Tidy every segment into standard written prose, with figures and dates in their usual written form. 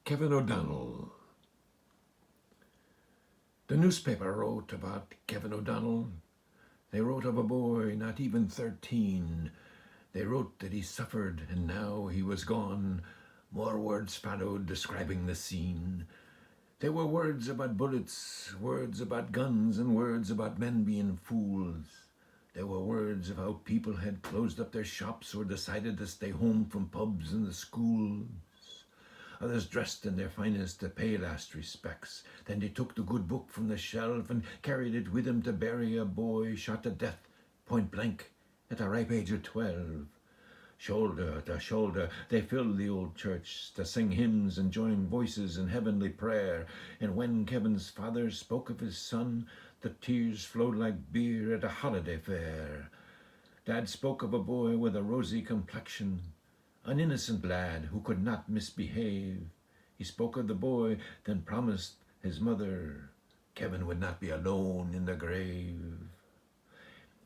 Kevin O'Donnell. The newspaper wrote about Kevin O'Donnell. They wrote of a boy not even 13. They wrote that he suffered and now he was gone. More words followed describing the scene. There were words about bullets, words about guns, and words about men being fools. There were words of how people had closed up their shops or decided to stay home from pubs and the schools. Others dressed in their finest to pay last respects. Then they took the good book from the shelf and carried it with them to bury a boy shot to death, point blank, at the ripe age of 12. Shoulder to shoulder, they filled the old church to sing hymns and join voices in heavenly prayer. And when Kevin's father spoke of his son, the tears flowed like beer at a holiday fair. Dad spoke of a boy with a rosy complexion, an innocent lad who could not misbehave. He spoke of the boy, then promised his mother Kevin would not be alone in the grave.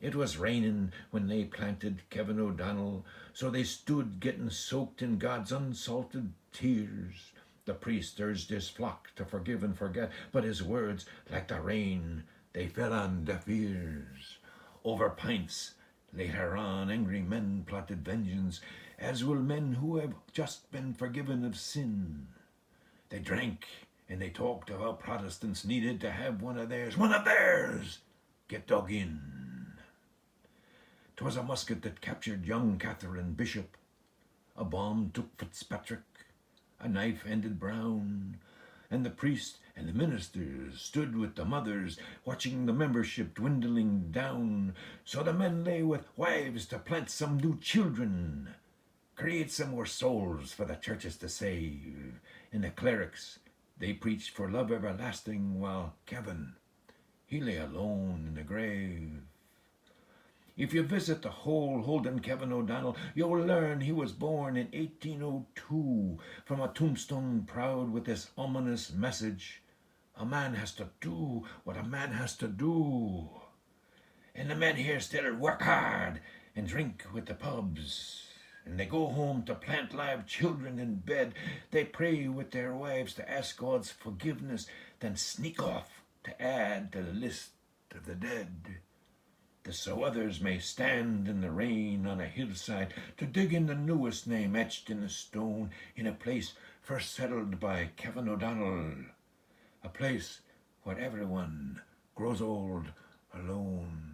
It was raining when they planted Kevin O'Donnell, so they stood getting soaked in God's unsalted tears. The priest urged his flock to forgive and forget, but his words, like the rain, they fell on deaf ears. Over pints, later on, angry men plotted vengeance, as will men who have just been forgiven of sin. They drank and they talked of how Protestants needed to have one of theirs, get dug in. 'Twas a musket that captured young Catherine Bishop. A bomb took Fitzpatrick. A knife ended Brown. And the priest and the ministers stood with the mothers, watching the membership dwindling down. So the men lay with wives to plant some new children, create some more souls for the churches to save. And the clerics, they preached for love everlasting, while Kevin, he lay alone in the grave. If you visit the hole holding Kevin O'Donnell, you'll learn he was born in 1802 from a tombstone proud with this ominous message: a man has to do what a man has to do. And the men here still work hard and drink with the pubs. And they go home to plant live children in bed. They pray with their wives to ask God's forgiveness, then sneak off to add to the list of the dead. So others may stand in the rain on a hillside to dig in the newest name etched in the stone in a place first settled by Kevin O'Donnell, a place where everyone grows old alone.